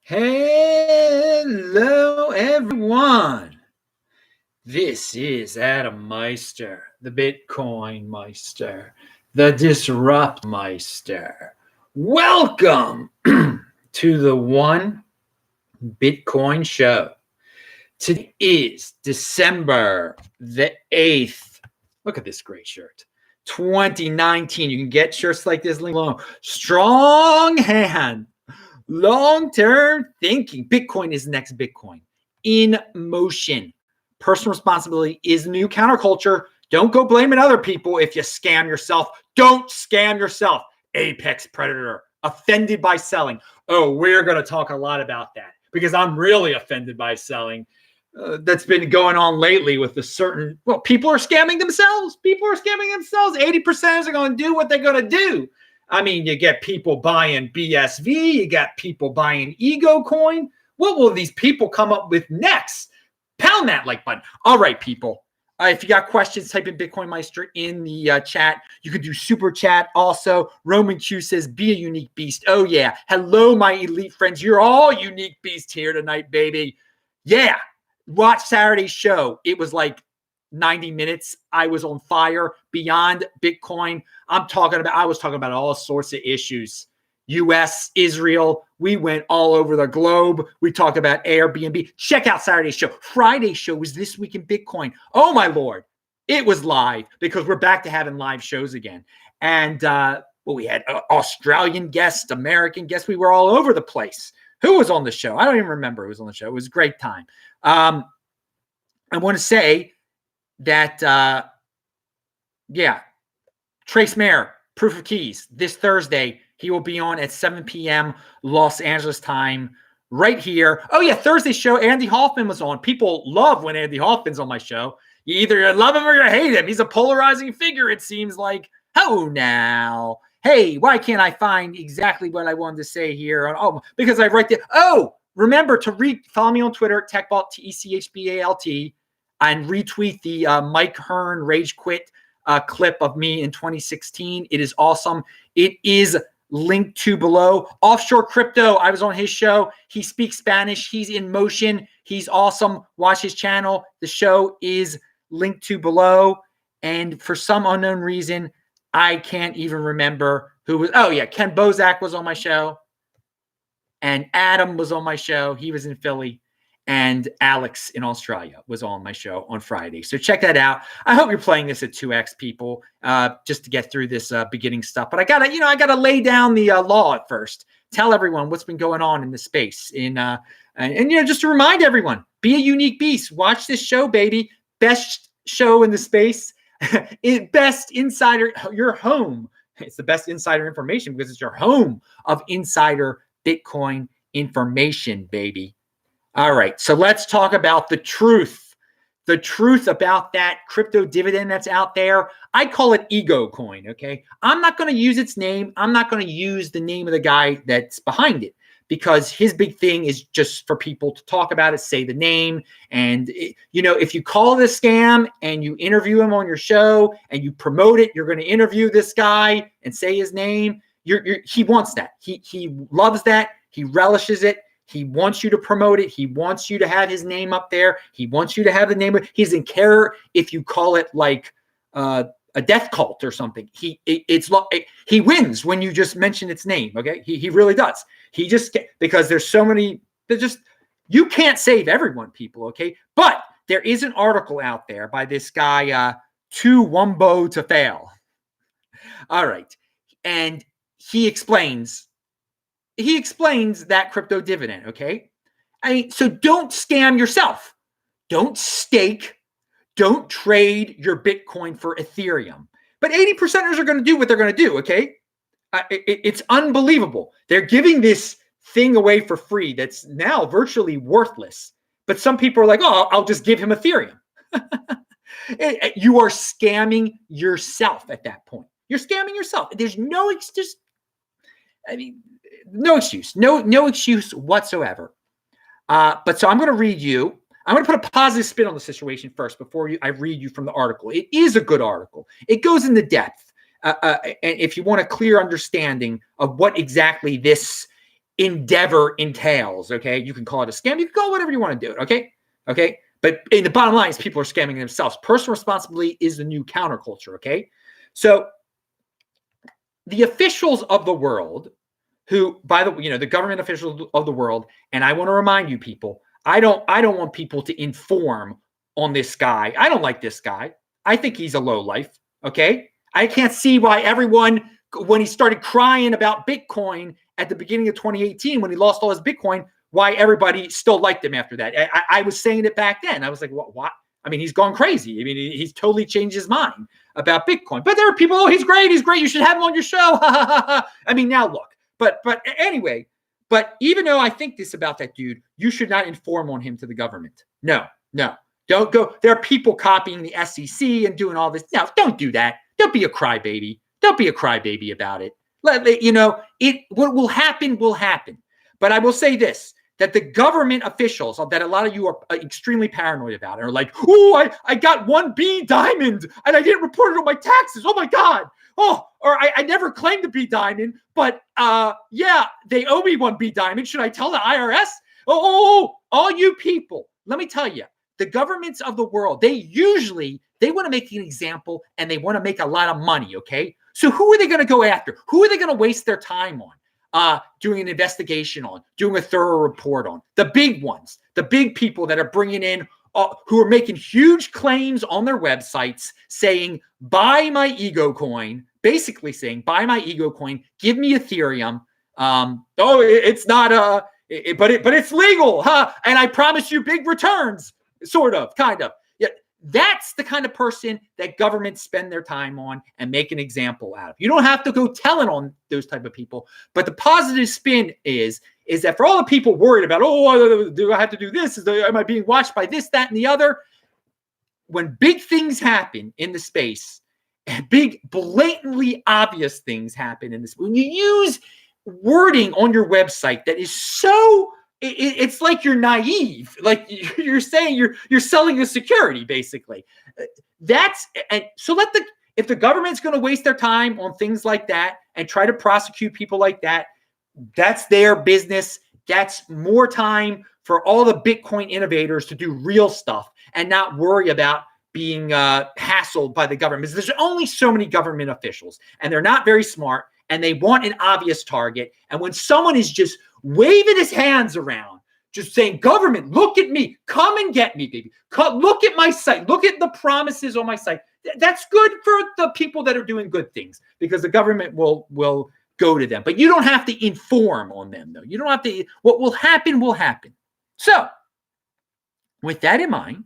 Hello, everyone. This is Adam Meister, the Bitcoin Meister, the Disrupt Meister. Welcome to the One Bitcoin Show. Today is December the 8th. Look at this great shirt. 2019. You can get shirts like this link below. Strong hand. Long-term thinking. Bitcoin is the next Bitcoin. In motion. Personal responsibility is the new counterculture. Don't go blaming other people if you scam yourself. Don't scam yourself. Apex predator. Offended by selling. Oh, we're going to talk a lot about that because I'm really offended by selling. That's been going on lately with people are scamming themselves. 80% are going to do what they're going to do. I mean, you get people buying BSV, you got people buying Ego Coin. What will these people come up with next? Pound that like button. All right, people. If you got questions, type in Bitcoin Meister in the chat. You can do super chat also. Roman Q says, be a unique beast. Oh, yeah. Hello, my elite friends. You're all unique beasts here tonight, baby. Yeah. Watch Saturday's show. It was like 90 minutes. I was on fire beyond Bitcoin. I was talking about all sorts of issues. US, Israel. We went all over the globe. We talked about Airbnb. Check out Saturday's show. Friday's show was This Week in Bitcoin. Oh my Lord. It was live because we're back to having live shows again. And we had Australian guests, American guests. We were all over the place. Who was on the show? I don't even remember who was on the show. It was a great time. I want to say that, Trace Mayer, Proof of Keys, this Thursday, he will be on at 7 p.m. Los Angeles time right here. Oh, yeah, Thursday's show, Andy Hoffman was on. People love when Andy Hoffman's on my show. You either love him or you hate him. He's a polarizing figure, it seems like. Oh, now. Hey, why can't I find exactly what I wanted to say here? Oh, because I write there. Oh, remember to follow me on Twitter, TechBalt, TechBalt, and retweet the Mike Hearn Rage Quit clip of me in 2016. It is awesome. It is linked to below. Offshore Crypto, I was on his show. He speaks Spanish. He's in motion. He's awesome. Watch his channel. The show is linked to below. And for some unknown reason, I can't even remember who was. Oh, yeah. Ken Bozak was on my show. And Adam was on my show. He was in Philly. And Alex in Australia was on my show on Friday. So check that out. I hope you're playing this at 2x, people, just to get through this beginning stuff. But I gotta lay down the law at first. Tell everyone what's been going on in the space. And just to remind everyone, be a unique beast. Watch this show, baby. Best show in the space. Best insider, your home. It's the best insider information because it's your home of insider Bitcoin information, baby. All right, so let's talk about the truth. The truth about that crypto dividend that's out there. I call it Ego Coin, okay? I'm not going to use its name. I'm not going to use the name of the guy that's behind it because his big thing is just for people to talk about it, say the name. And, if you call it a scam and you interview him on your show and you promote it, you're going to interview this guy and say his name. He wants that. He loves that. He relishes it. He wants you to promote it. He wants you to have his name up there. He wants you to have the name. He doesn't care if you call it like a death cult or something. He wins when you just mention its name. Okay, he really does. He just because there's so many. You can't save everyone, people. Okay, but there is an article out there by this guy Too Wumbo to Fail. All right, and he explains that crypto dividend, okay? So don't scam yourself. Don't stake. Don't trade your Bitcoin for Ethereum. But 80%ers are going to do what they're going to do, okay? It's unbelievable. They're giving this thing away for free that's now virtually worthless. But some people are like, oh, I'll just give him Ethereum. You are scamming yourself at that point. You're scamming yourself. There's no excuse. No excuse. No excuse whatsoever. But so I'm going to read you. I'm going to put a positive spin on the situation first before I read you from the article. It is a good article. It goes into depth. And if you want a clear understanding of what exactly this endeavor entails. Okay, you can call it a scam, you can call it whatever you want to do it. Okay, but in the bottom line is people are scamming themselves. Personal responsibility is the new counterculture. Okay, so the officials of the world, who, by the way, the government officials of the world, and I want to remind you people, I don't want people to inform on this guy. I don't like this guy. I think he's a lowlife. Okay, I can't see why everyone, when he started crying about Bitcoin at the beginning of 2018, when he lost all his Bitcoin, why everybody still liked him after that. I was saying it back then. I was like, what? I mean, he's gone crazy. I mean, he's totally changed his mind about Bitcoin. But there are people, oh, he's great. You should have him on your show. I mean, now look. But anyway, but even though I think this about that dude, you should not inform on him to the government. No. Don't go. There are people copying the SEC and doing all this. No, don't do that. Don't be a crybaby. Don't be a crybaby about it. What will happen will happen. But I will say this, that the government officials that a lot of you are extremely paranoid about and are like, oh, I got 1B diamond and I didn't report it on my taxes. Oh my God. Oh, or I never claimed to be diamond, but yeah, they owe me 1B diamond. Should I tell the IRS? Oh, all you people, let me tell you, the governments of the world, they want to make an example and they want to make a lot of money, okay? So who are they going to go after? Who are they going to waste their time on? Doing an investigation on, doing a thorough report on? The big ones, the big people that are bringing in, who are making huge claims on their websites saying, buy my ego coin, basically saying, buy my ego coin, give me Ethereum. It's not, but it's legal, huh? And I promise you big returns, sort of, kind of. Yeah, that's the kind of person that governments spend their time on and make an example out of. You don't have to go telling on those type of people, but the positive spin is that for all the people worried about, do I have to do this? Am I being watched by this, that, and the other? When big things happen in the space, big, blatantly obvious things happen in this, when you use wording on your website that is so, it's like you're naive, like you're saying you're selling a security, basically. If the government's going to waste their time on things like that and try to prosecute people like that, that's their business. That's more time for all the Bitcoin innovators to do real stuff and not worry about being hassled by the government. There's only so many government officials, and they're not very smart, and they want an obvious target. And when someone is just waving his hands around, just saying, government, look at me, come and get me, baby. Look at my site. Look at the promises on my site. That's good for the people that are doing good things, because the government will go to them. But you don't have to inform on them, though. You don't have to. What will happen will happen. So with that in mind,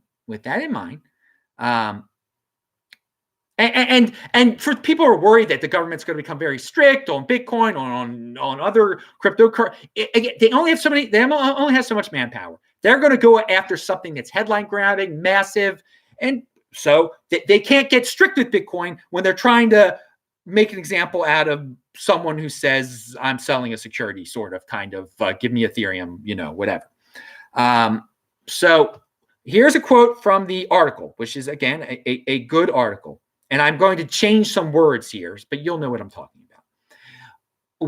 and for people who are worried that the government's going to become very strict on Bitcoin, on other cryptocurrency, they only have so much manpower. They're going to go after something that's headline grabbing, massive, and so they can't get strict with Bitcoin when they're trying to make an example out of someone who says, I'm selling a security, sort of, kind of, give me Ethereum, whatever. So here's a quote from the article, which is, again, a good article. And I'm going to change some words here, but you'll know what I'm talking about.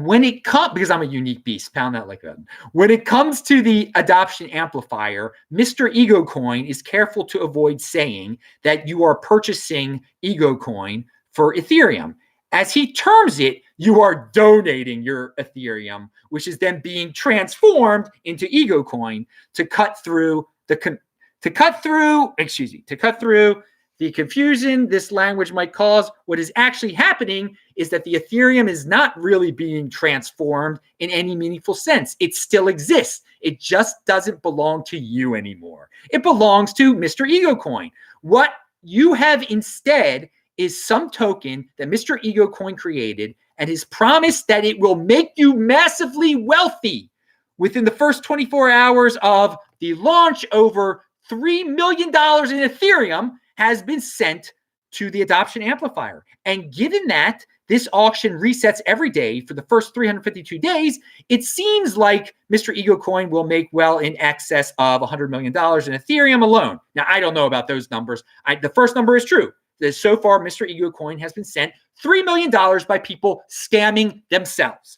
When it comes, because I'm a unique beast, pound that like that. When it comes to the adoption amplifier, Mr. Ego Coin is careful to avoid saying that you are purchasing Ego Coin for Ethereum. As he terms it, you are donating your Ethereum, which is then being transformed into Ego Coin to cut through the confusion this language might cause. What is actually happening is that the Ethereum is not really being transformed in any meaningful sense. It still exists. It just doesn't belong to you anymore. It belongs to Mr. Ego Coin. What you have instead is some token that Mr. Ego Coin created, and his promise that it will make you massively wealthy within the first 24 hours of the launch. Over $3 million in Ethereum has been sent to the adoption amplifier. And given that this auction resets every day for the first 352 days, it seems like Mr. Ego Coin will make well in excess of $100 million in Ethereum alone. Now, I don't know about those numbers. The first number is true. So far, Mr. Ego Coin has been sent $3 million by people scamming themselves.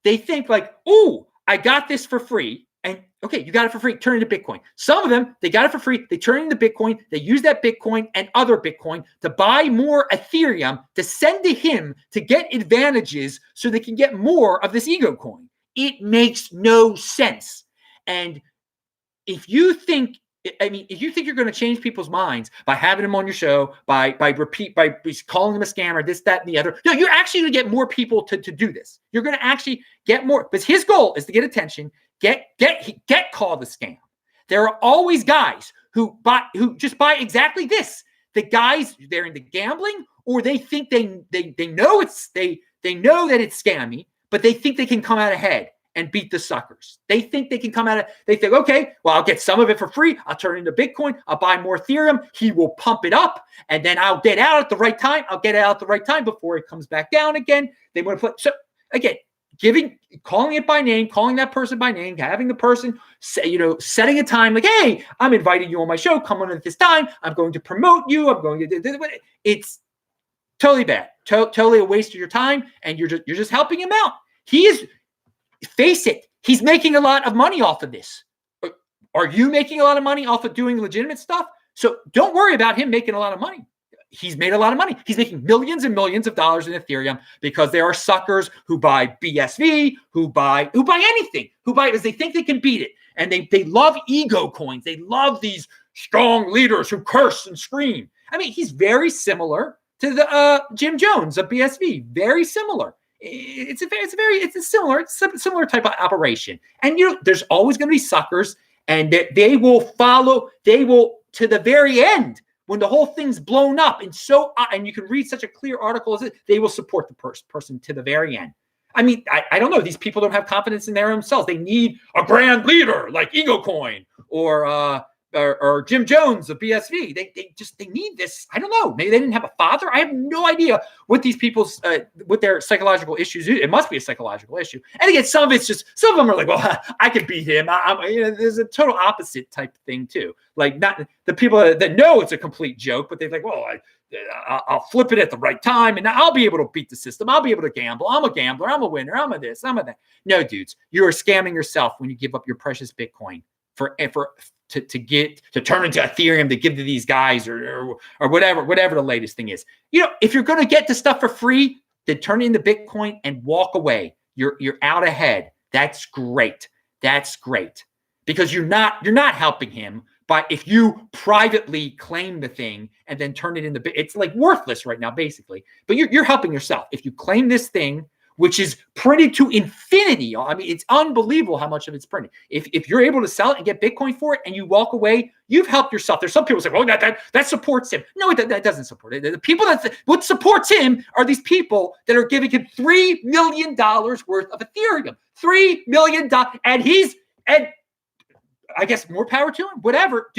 they think like, oh, I got this for free. And okay, you got it for free, turn it into Bitcoin. Some of them, they got it for free, they turn it into Bitcoin, they use that Bitcoin and other Bitcoin to buy more Ethereum to send to him to get advantages so they can get more of this ego coin. It makes no sense. And if you think you're going to change people's minds by having them on your show, by calling them a scammer, this, that, and the other, no, you're actually going to get more people to do this. You're going to actually get more, because his goal is to get attention, get called a scam. There are always guys who just buy exactly this. The guys, they're into gambling, or they think they know that it's scammy, but they think they can come out ahead and beat the suckers. They think they can come out of, they think, okay, well, I'll get some of it for free. I'll turn it into Bitcoin. I'll buy more Ethereum. He will pump it up, and then I'll get out at the right time. I'll get out at the right time before it comes back down again. They want to put, so again, calling it by name, calling that person by name, having the person say, setting a time like, hey, I'm inviting you on my show. Come on at this time. I'm going to promote you. I'm going to, it's totally bad. Totally a waste of your time. And you're just helping him out. He is, face it, he's making a lot of money off of this. Are you making a lot of money off of doing legitimate stuff? So don't worry about him making a lot of money. He's made a lot of money. He's making millions and millions of dollars in Ethereum because there are suckers who buy BSV, who buy anything, who buy it because they think they can beat it. And they love ego coins. They love these strong leaders who curse and scream. I mean, he's very similar to the Jim Jones of BSV. Very similar. It's a similar type of operation. And there's always going to be suckers, and they will follow. They will to the very end when the whole thing's blown up. And you can read such a clear article as it. They will support the person to the very end. I mean, I don't know. These people don't have confidence in their own selves. They need a grand leader like EgoCoin or Jim Jones of BSV. They need this. I don't know. Maybe they didn't have a father. I have no idea what these people's what their psychological issues is. It must be a psychological issue. And again, some of them are like, well, I could beat him. There's a total opposite type thing too. Like not the people that know it's a complete joke, but they're like, well, I'll flip it at the right time, and I'll be able to beat the system. I'll be able to gamble. I'm a gambler. I'm a winner. I'm a this. I'm a that. No, dudes, you are scamming yourself when you give up your precious Bitcoin to turn into Ethereum to give to these guys or whatever the latest thing is. If you're going to get the stuff for free, then turn it into Bitcoin and walk away. You're out ahead. That's great. That's great because you're not helping him. But if you privately claim the thing and then turn it into, it's like worthless right now, basically. But you're helping yourself. If you claim this thing, which is printed to infinity, I mean, it's unbelievable how much of it's printed. If you're able to sell it and get Bitcoin for it and you walk away, you've helped yourself. There's some people say, well, that supports him. No, that doesn't support it. The people what supports him are these people that are giving him $3 million worth of Ethereum. $3 million. And I guess more power to him, whatever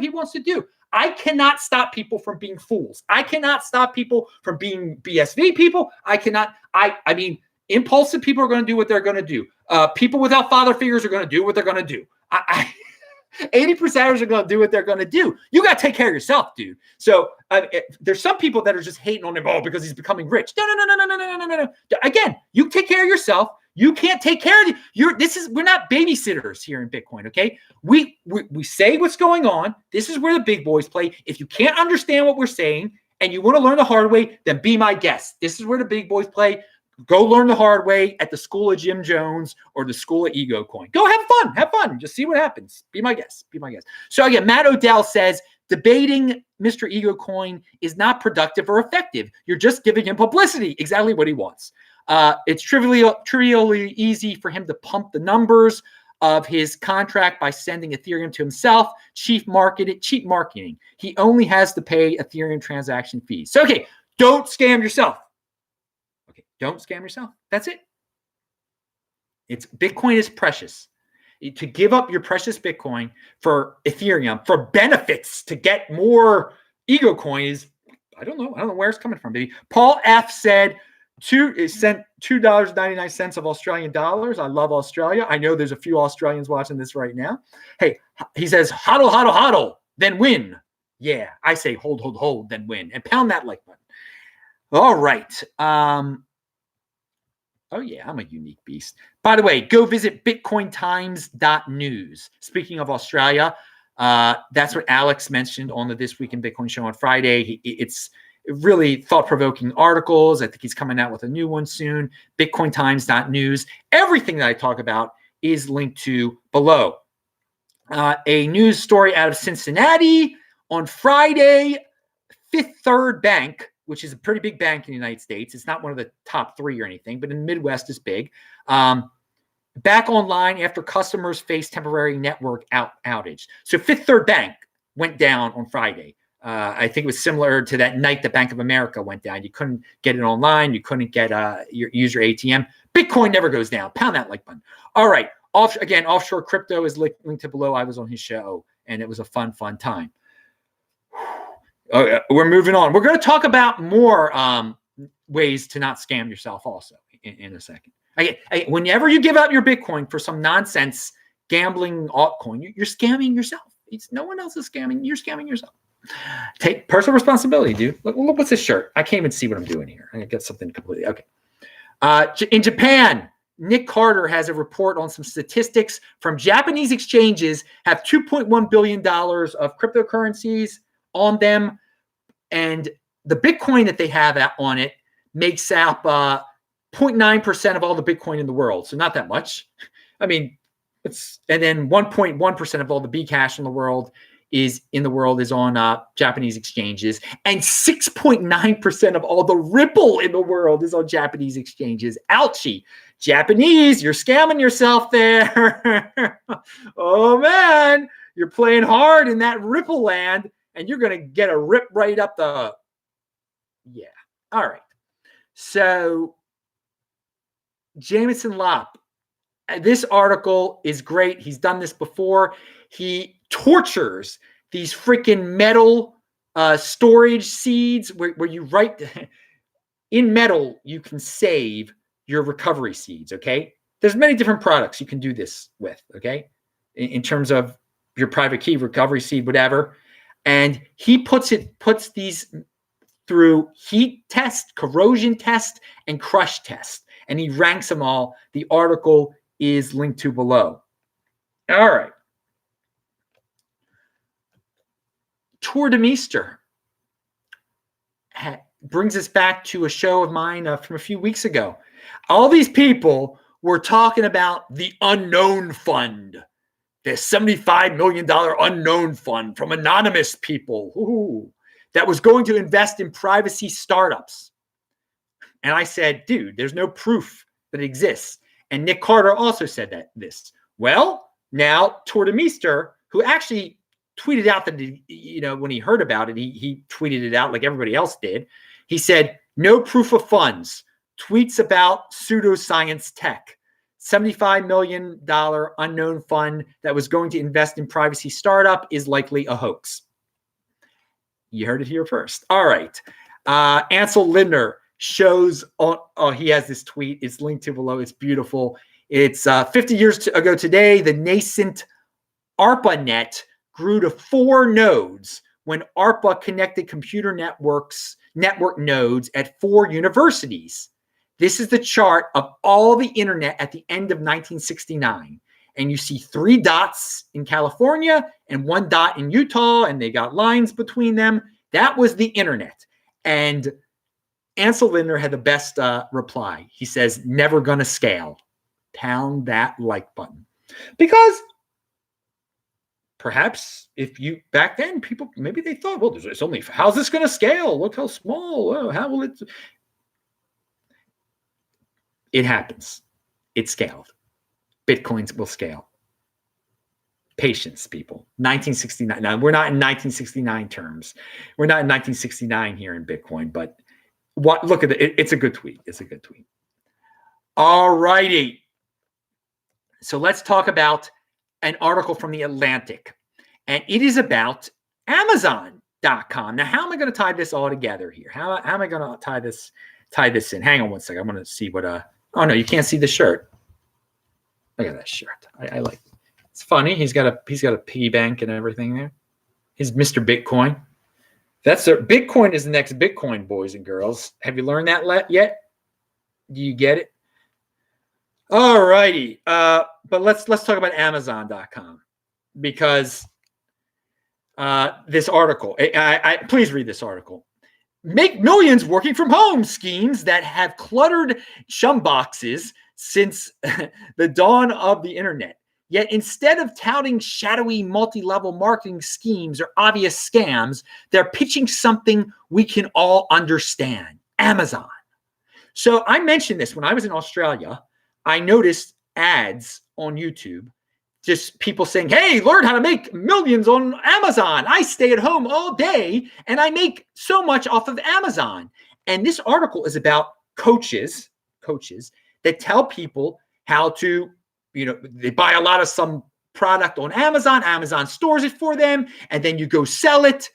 he wants to do. I cannot stop people from being fools. I cannot stop people from being BSV people. I mean, impulsive people are going to do what they're going to do. People without father figures are going to do what they're going to do. 80%ers are going to do what they're going to do. You got to take care of yourself, dude. So there's some people that are just hating on him, because he's becoming rich. No. Again, you take care of yourself. You can't take care of you. We're not babysitters here in Bitcoin, okay? We say what's going on. This is where the big boys play. If you can't understand what we're saying and you want to learn the hard way, then be my guest. This is where the big boys play. Go learn the hard way at the school of Jim Jones or the school of EgoCoin. Go have fun. Just see what happens. Be my guest. So again, Matt Odell says, debating Mr. EgoCoin is not productive or effective. You're just giving him publicity, exactly what he wants. It's trivially easy for him to pump the numbers of his contract by sending Ethereum to himself. Cheap marketing. He only has to pay Ethereum transaction fees. So, okay, don't scam yourself. Don't scam yourself. That's it. Bitcoin is precious. To give up your precious Bitcoin for Ethereum, for benefits, to get more EgoCoin is, I don't know where it's coming from, baby. Paul F. said, sent $2.99 of Australian dollars. I love Australia. I know there's a few Australians watching this right now. Hey, he says, hodl, then win. Yeah, I say hold, then win. And pound that like button. All right. Oh, yeah, I'm a unique beast. By the way, go visit bitcointimes.news. Speaking of Australia, that's what Alex mentioned on the This Week in Bitcoin show on Friday. It's really thought-provoking articles. I think he's coming out with a new one soon. bitcointimes.news. Everything that I talk about is linked to below. A news story out of Cincinnati on Friday. Fifth Third Bank, which is a pretty big bank in the United States. It's not one of the top 3 or anything, but in the Midwest it's big. Back online after customers face temporary network outage. So Fifth Third Bank went down on Friday. I think it was similar to that night the Bank of America went down. You couldn't get it online. You couldn't get use your ATM. Bitcoin never goes down. Pound that like button. All right. Offshore crypto is linked to below. I was on his show, and it was a fun time. We're moving on. We're going to talk about more ways to not scam yourself also in a second. Whenever you give out your Bitcoin for some nonsense gambling altcoin, you're scamming yourself. No one else is scamming. You're scamming yourself. Take personal responsibility, dude. Look, what's this shirt? I can't even see what I'm doing here. I got something completely. Okay. In Japan, Nick Carter has a report on some statistics from Japanese exchanges have $2.1 billion of cryptocurrencies on them, and the Bitcoin that they have on it makes up 0.9% of all the Bitcoin in the world. So not that much. I mean, and then 1.1% of all the Bcash in the world is on Japanese exchanges, and 6.9% of all the Ripple in the world is on Japanese exchanges. Ouchie. Japanese, you're scamming yourself there. Oh man, you're playing hard in that Ripple land, and you're going to get a rip right up the... Yeah. All right. So, Jameson Lopp, this article is great. He's done this before. He tortures these freaking metal storage seeds where you write... In metal, you can save your recovery seeds, okay? There's many different products you can do this with, okay? In terms of your private key, recovery seed, whatever. And he puts these through heat test, corrosion test, and crush test. And he ranks them all. The article is linked to below. All right. Tour de Meester brings us back to a show of mine from a few weeks ago. All these people were talking about the unknown fund, the $75 million unknown fund from anonymous people that was going to invest in privacy startups. And I said, dude, there's no proof that it exists. And Nick Carter also said this. Well, now Tour de Meester, who actually tweeted out that, when he heard about it, he tweeted it out like everybody else did. He said, no proof of funds. Tweets about pseudoscience tech. $75 million unknown fund that was going to invest in privacy startup is likely a hoax. You heard it here first. All right. Ansel Lindner shows he has this tweet. It's linked to below. It's beautiful. It's 50 years ago today, the nascent ARPANET grew to 4 nodes when ARPA connected computer network nodes at 4 universities. This is the chart of all the internet at the end of 1969. And you see 3 dots in California and 1 dot in Utah, and they got lines between them. That was the internet. And Ansel Lindner had the best reply. He says, never gonna scale. Pound that like button. Because perhaps back then, people, maybe they thought, well, it's only, how's this gonna scale? Look how small. Oh, how will it? It happens. It scaled. Bitcoins will scale. Patience, people. 1969. Now, we're not in 1969 terms. We're not in 1969 here in Bitcoin, but look at it. It's a good tweet. It's a good tweet. All righty. So let's talk about an article from The Atlantic. And it is about Amazon.com. Now, how am I going to tie this all together here? How am I going to tie this in? Hang on one second. I'm going to see what oh no, you can't see the shirt. Look at that shirt. I like it. It's funny. He's got a piggy bank and everything there. He's Mr. Bitcoin. Bitcoin is the next Bitcoin, boys and girls. Have you learned that yet? Do you get it? All righty. But let's talk about Amazon.com because this article. Please read this article. Make millions working from home schemes that have cluttered chum boxes since the dawn of the internet. Yet instead of touting shadowy multi-level marketing schemes or obvious scams, they're pitching something we can all understand. Amazon. So I mentioned this when I was in Australia. I noticed ads on YouTube, just people saying, hey, learn how to make millions on Amazon. I stay at home all day and I make so much off of Amazon. And this article is about coaches that tell people how to, they buy a lot of some product on Amazon. Amazon stores it for them, and then you go sell it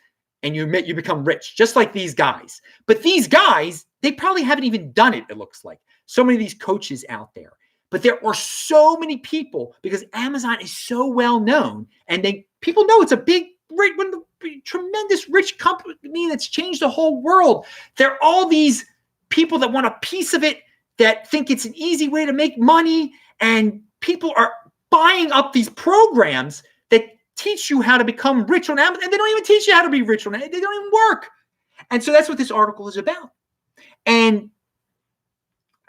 and you become rich, just like these guys. But these guys, they probably haven't even done it, it looks like. So many of these coaches out there. But there are so many people because Amazon is so well known, and people know it's a big, tremendous rich company that's changed the whole world. There are all these people that want a piece of it, that think it's an easy way to make money, and people are buying up these programs that teach you how to become rich on Amazon, and they don't even teach you how to be rich on it. They don't even work. And so that's what this article is about. And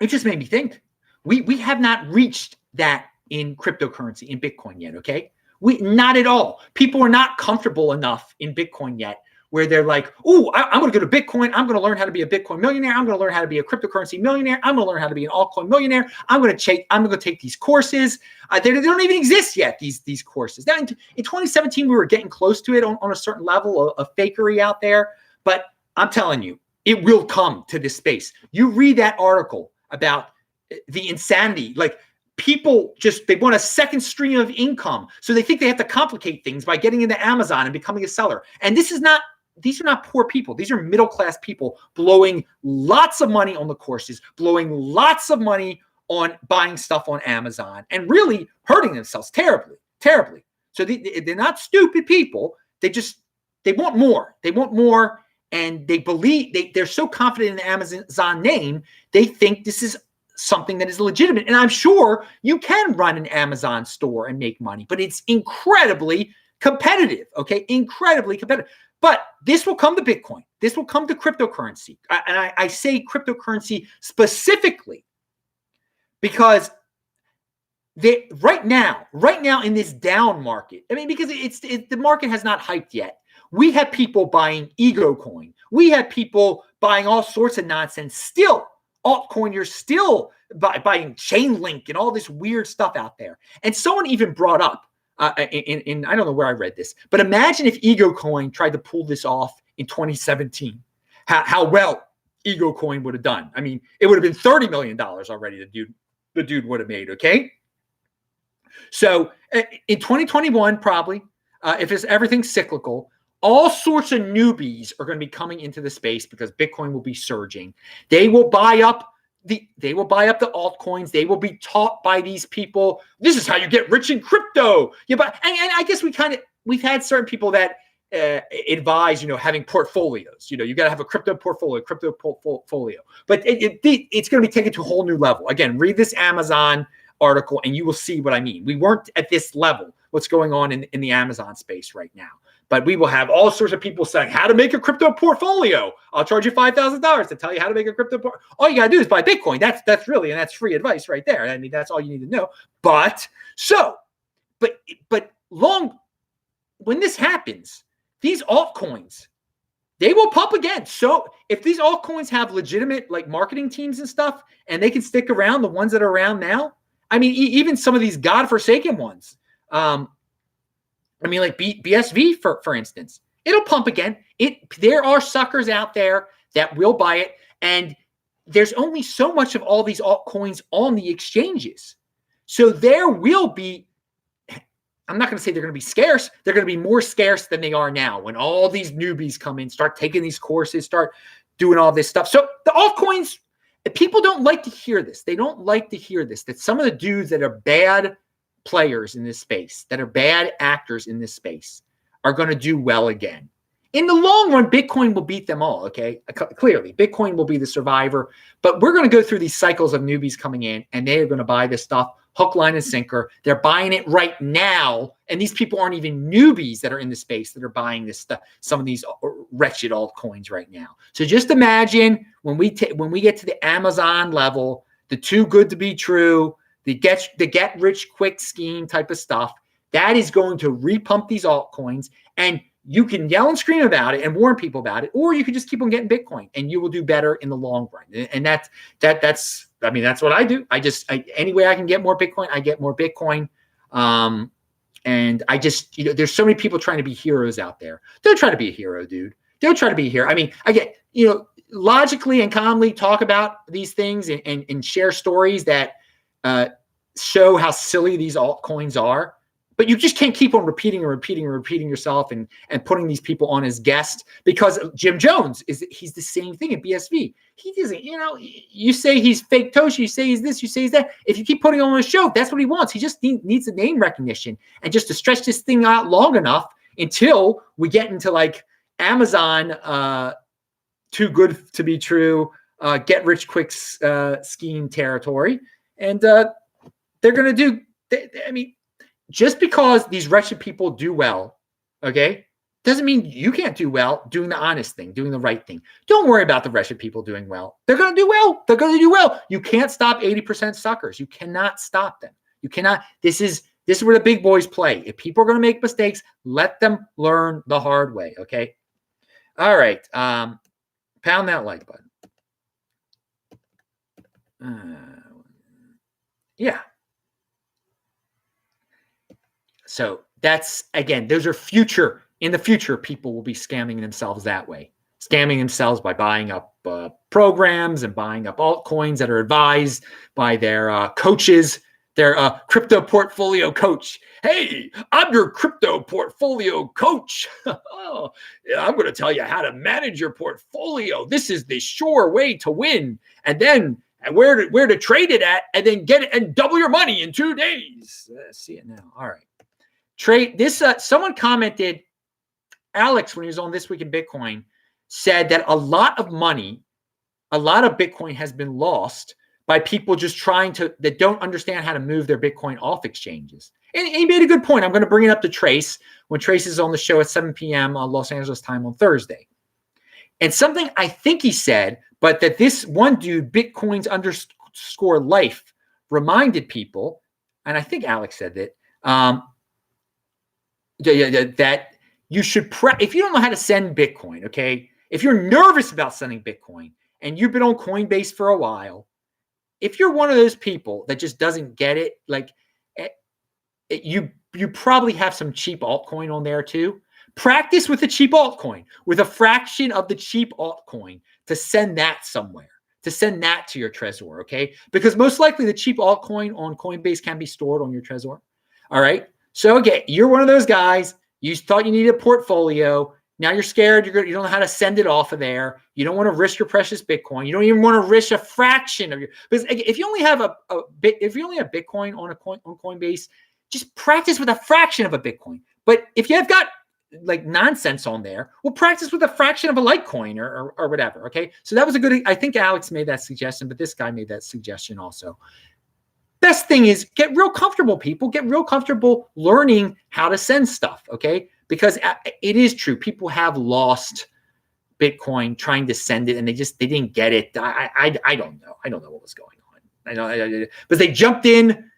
it just made me think. We have not reached that in cryptocurrency, in Bitcoin yet, okay? Not at all. People are not comfortable enough in Bitcoin yet where they're like, oh, I'm going to go to Bitcoin. I'm going to learn how to be a Bitcoin millionaire. I'm going to learn how to be a cryptocurrency millionaire. I'm going to learn how to be an altcoin millionaire. I'm going to take these courses. They don't even exist yet, these courses. Now, in 2017, we were getting close to it on a certain level of fakery out there. But I'm telling you, it will come to this space. You read that article about the insanity, like people they want a second stream of income. So they think they have to complicate things by getting into Amazon and becoming a seller. And these are not poor people. These are middle-class people blowing lots of money on the courses, blowing lots of money on buying stuff on Amazon, and really hurting themselves terribly, terribly. So they're not stupid people. They want more. They want more. And they believe, they're so confident in the Amazon name, they think this is something that is legitimate. And I'm sure you can run an Amazon store and make money, but it's incredibly competitive, okay? Incredibly competitive. But this will come to Bitcoin. This will come to cryptocurrency. And I say cryptocurrency specifically because right now in this down market, I mean, because the market has not hyped yet. We have people buying ego coin. We have people buying all sorts of nonsense still. Altcoin, you're still buying Chainlink and all this weird stuff out there. And someone even brought up, in I don't know where I read this, but imagine if Ego Coin tried to pull this off in 2017. How well Ego Coin would have done. I mean, it would have been $30 million already the dude would have made, okay? So in 2021, probably, if it's everything cyclical, all sorts of newbies are going to be coming into the space because Bitcoin will be surging. They will buy up the altcoins. They will be taught by these people. This is how you get rich in crypto. And I guess we've had certain people that advise, having portfolios. You got to have a crypto portfolio. But it's going to be taken to a whole new level. Again, read this Amazon article and you will see what I mean. We weren't at this level. What's going on in the Amazon space right now. But we will have all sorts of people saying how to make a crypto portfolio. I'll charge you $5,000 to tell you how to make a crypto portfolio. All you got to do is buy Bitcoin. That's really, and that's free advice right there. I mean, that's all you need to know. But when this happens, these altcoins, they will pump again. So if these altcoins have legitimate like marketing teams and stuff, and they can stick around, the ones that are around now, I mean, even some of these godforsaken ones, like BSV, for instance, it'll pump again. There are suckers out there that will buy it, and there's only so much of all these altcoins on the exchanges. So there will be, I'm not going to say they're going to be scarce. They're going to be more scarce than they are now when all these newbies come in, start taking these courses, start doing all this stuff. So the altcoins, people don't like to hear this. They don't like to hear this, that some of the dudes that are bad players in this space, that are bad actors in this space, are going to do well again. In the long run, Bitcoin will beat them all, okay? Clearly, Bitcoin will be the survivor, but we're going to go through these cycles of newbies coming in, and they are going to buy this stuff hook, line, and sinker. They're buying it right now, and these people aren't even newbies that are in the space that are buying this stuff, some of these wretched altcoins right now. So just imagine when we get to the Amazon level, the too good to be true, the get rich quick scheme type of stuff, that is going to repump these altcoins, and you can yell and scream about it and warn people about it, or you can just keep on getting Bitcoin and you will do better in the long run. And that's what I do. Any way I can get more Bitcoin, I get more Bitcoin. And I just, there's so many people trying to be heroes out there. Don't try to be a hero, dude. Don't try to be a hero. I mean, I get, logically and calmly talk about these things and share stories that show how silly these altcoins are. But you just can't keep on repeating yourself and putting these people on as guests, because Jim Jones he's the same thing at BSV. He doesn't, you say he's fake Toshi, you say he's this, you say he's that. If you keep putting him on a show, that's what he wants. He just needs the name recognition, and just to stretch this thing out long enough until we get into like Amazon, too good to be true, get rich quick scheme territory. And they're going to do, just because these wretched people do well, okay, doesn't mean you can't do well doing the honest thing, doing the right thing. Don't worry about the wretched people doing well. They're going to do well. They're going to do well. You can't stop 80% suckers. You cannot stop them. You cannot. This is where the big boys play. If people are going to make mistakes, let them learn the hard way, okay? All right. Pound that like button. Yeah. So that's, again, those are in the future, people will be scamming themselves that way. Scamming themselves by buying up programs and buying up altcoins that are advised by their coaches, their crypto portfolio coach. Hey, I'm your crypto portfolio coach. Oh, I'm going to tell you how to manage your portfolio. This is the sure way to win. And then where to trade it at, and then get it and double your money in 2 days. See it now. All right. Trade this. Someone commented, Alex, when he was on This Week in Bitcoin, said that a lot of Bitcoin has been lost by people just that don't understand how to move their Bitcoin off exchanges. And he made a good point. I'm going to bring it up to Trace when Trace is on the show at 7 p.m. Los Angeles time on Thursday. And something I think he said, but that this one dude, Bitcoins _ life, reminded people, and I think Alex said that, that you should if you don't know how to send Bitcoin, okay? If you're nervous about sending Bitcoin and you've been on Coinbase for a while, if you're one of those people that just doesn't get it, like you probably have some cheap altcoin on there too. Practice with a cheap altcoin, with a fraction of the cheap altcoin, to send that somewhere, to send that to your Trezor, okay? Because most likely the cheap altcoin on Coinbase can be stored on your Trezor. All right. So again, you're one of those guys. You thought you needed a portfolio. Now you're scared. You don't know how to send it off of there. You don't want to risk your precious Bitcoin. You don't even want to risk a fraction of your. Because if you only have if you only have Bitcoin on Coinbase, just practice with a fraction of a Bitcoin. But if you have got like nonsense on there, well, practice with a fraction of a Litecoin or whatever. Okay. So that was a good. I think Alex made that suggestion, but this guy made that suggestion also. Best thing is get real comfortable, people. Get real comfortable learning how to send stuff, okay? Because it is true. People have lost Bitcoin trying to send it, and they didn't get it. I don't know. I don't know what was going on. I know, but they jumped in.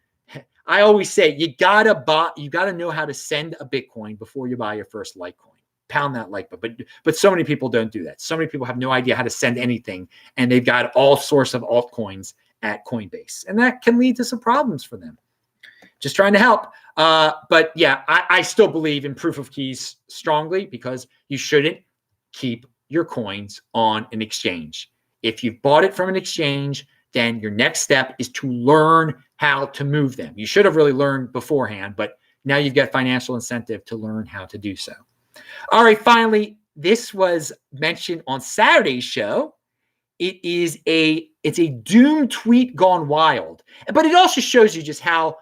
I always say you gotta know how to send a Bitcoin before you buy your first Litecoin. Pound that like button. But so many people don't do that. So many people have no idea how to send anything, and they've got all sorts of altcoins at Coinbase, and that can lead to some problems for them. Just trying to help. But yeah, I still believe in proof of keys strongly, because you shouldn't keep your coins on an exchange. If you've bought it from an exchange, then your next step is to learn how to move them. You should have really learned beforehand, but now you've got financial incentive to learn how to do so. All right, finally, this was mentioned on Saturday's show. It's a doom tweet gone wild, but it also shows you just how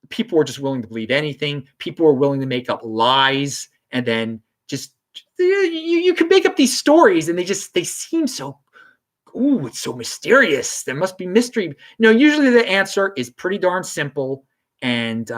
people are just willing to believe anything. People are willing to make up lies and then just You can make up these stories and they seem so, ooh, it's so mysterious. There must be mystery. No, usually the answer is pretty darn simple. And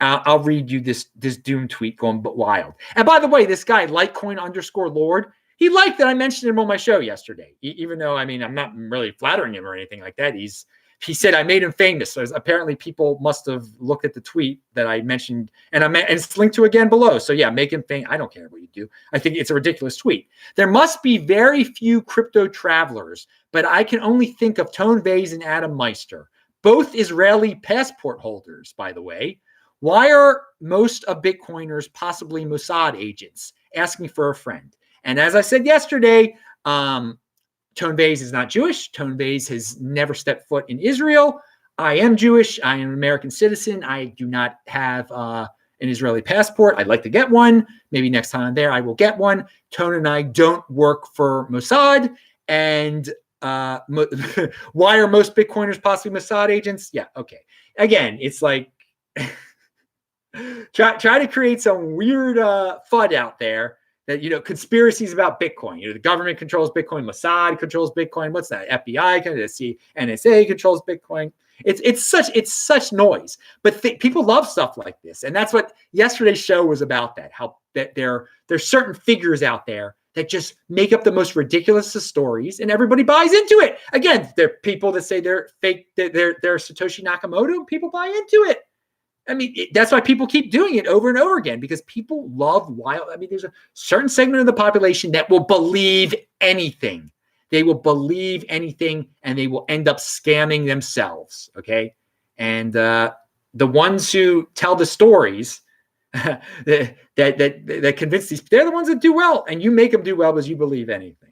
I'll read you this doom tweet going wild. And by the way, this guy, Litecoin_Lord, he liked that I mentioned him on my show yesterday, even though, I mean, I'm not really flattering him or anything like that. He said I made him famous. So apparently people must have looked at the tweet that I mentioned, and it's linked to again below. So yeah, make him famous. I don't care what you do. I think it's a ridiculous tweet. There must be very few crypto travelers, but I can only think of Tone Vays and Adam Meister, both Israeli passport holders, by the way. Why are most of Bitcoiners possibly Mossad agents? Asking for a friend. And as I said yesterday, Tone Vays is not Jewish. Tone Vays has never stepped foot in Israel. I am Jewish. I am an American citizen. I do not have an Israeli passport. I'd like to get one. Maybe next time I'm there, I will get one. Tone and I don't work for Mossad. And why are most Bitcoiners possibly Mossad agents? Yeah, okay. Again, it's like try to create some weird FUD out there that, conspiracies about Bitcoin. The government controls Bitcoin, Mossad controls Bitcoin. What's that? FBI, the NSA controls Bitcoin. It's such noise. But people love stuff like this, and that's what yesterday's show was about. How that there's certain figures out there that just make up the most ridiculous of stories, and everybody buys into it. Again, there are people that say they're fake, they're Satoshi Nakamoto. People buy into it. I mean, that's why people keep doing it over and over again, because people love wild. I mean, there's a certain segment of the population that will believe anything. They will believe anything, and they will end up scamming themselves. Okay. And the ones who tell the stories that convince these, they're the ones that do well, and you make them do well because you believe anything.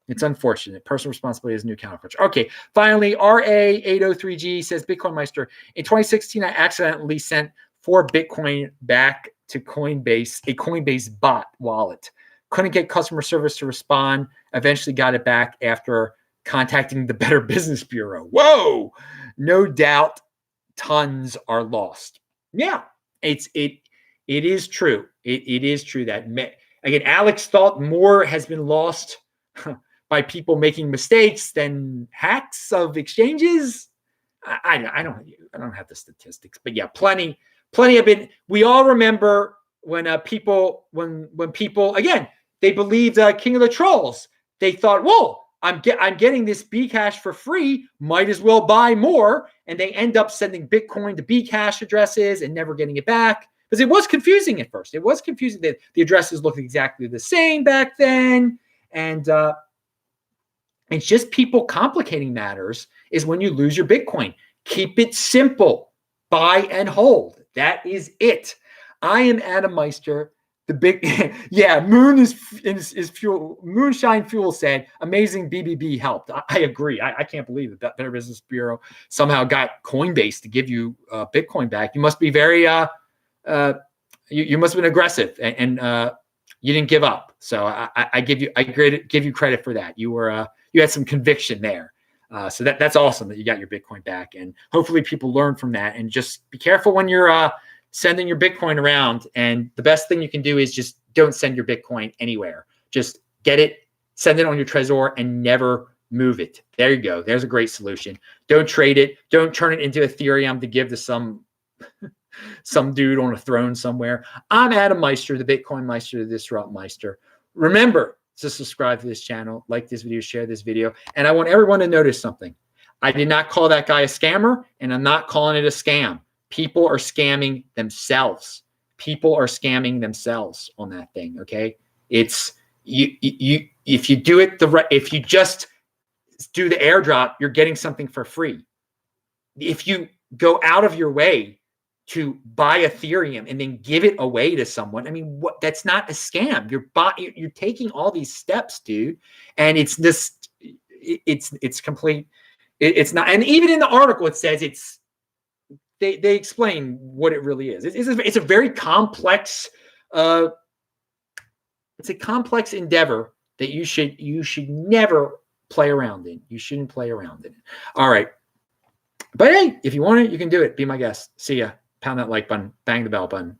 It's unfortunate. Personal responsibility is a new counterculture. Okay, finally, RA803G says, Bitcoin Meister, in 2016, I accidentally sent 4 Bitcoin back to Coinbase, a Coinbase bot wallet. Couldn't get customer service to respond. Eventually got it back after contacting the Better Business Bureau. Whoa! No doubt tons are lost. Yeah, it is true. It is true that, again, Alex thought more has been lost by people making mistakes than hacks of exchanges. I don't have the statistics, but yeah, plenty have been. We all remember when people again, they believed King of the Trolls. They thought, whoa, I'm getting this Bcash for free, might as well buy more, and they end up sending Bitcoin to Bcash addresses and never getting it back, because it was confusing at first. It was confusing that the addresses looked exactly the same back then, and it's just people complicating matters is when you lose your Bitcoin. Keep it simple. Buy and hold. That is it. I am Adam Meister. The big, yeah, moon is fuel. Moonshine Fuel said, amazing BBB helped. I agree. I can't believe that Better Business Bureau somehow got Coinbase to give you Bitcoin back. You must be very, you must have been aggressive, and you didn't give up. So I give you credit for that. You had some conviction there. So that's awesome that you got your Bitcoin back, and hopefully people learn from that, and just be careful when you're sending your Bitcoin around. And the best thing you can do is just don't send your Bitcoin anywhere. Just get it, send it on your Trezor, and never move it. There you go. There's a great solution. Don't trade it. Don't turn it into Ethereum to give to some dude on a throne somewhere. I'm Adam Meister, the Bitcoin Meister, the Disrupt Meister. Remember to subscribe to this channel, like this video, share this video. And I want everyone to notice something. I did not call that guy a scammer, and I'm not calling it a scam. People are scamming themselves. People are scamming themselves on that thing, okay? It's you if you do it if you just do the airdrop, you're getting something for free. If you go out of your way to buy Ethereum and then give it away to someone, I mean, that's not a scam. You're taking all these steps, dude, and it's complete. It's not. And even in the article, it says they explain what it really is. It's a very complex. It's a complex endeavor that you should never play around in. You shouldn't play around in it. All right. But hey, if you want it, you can do it. Be my guest. See ya. Pound that like button. Bang the bell button.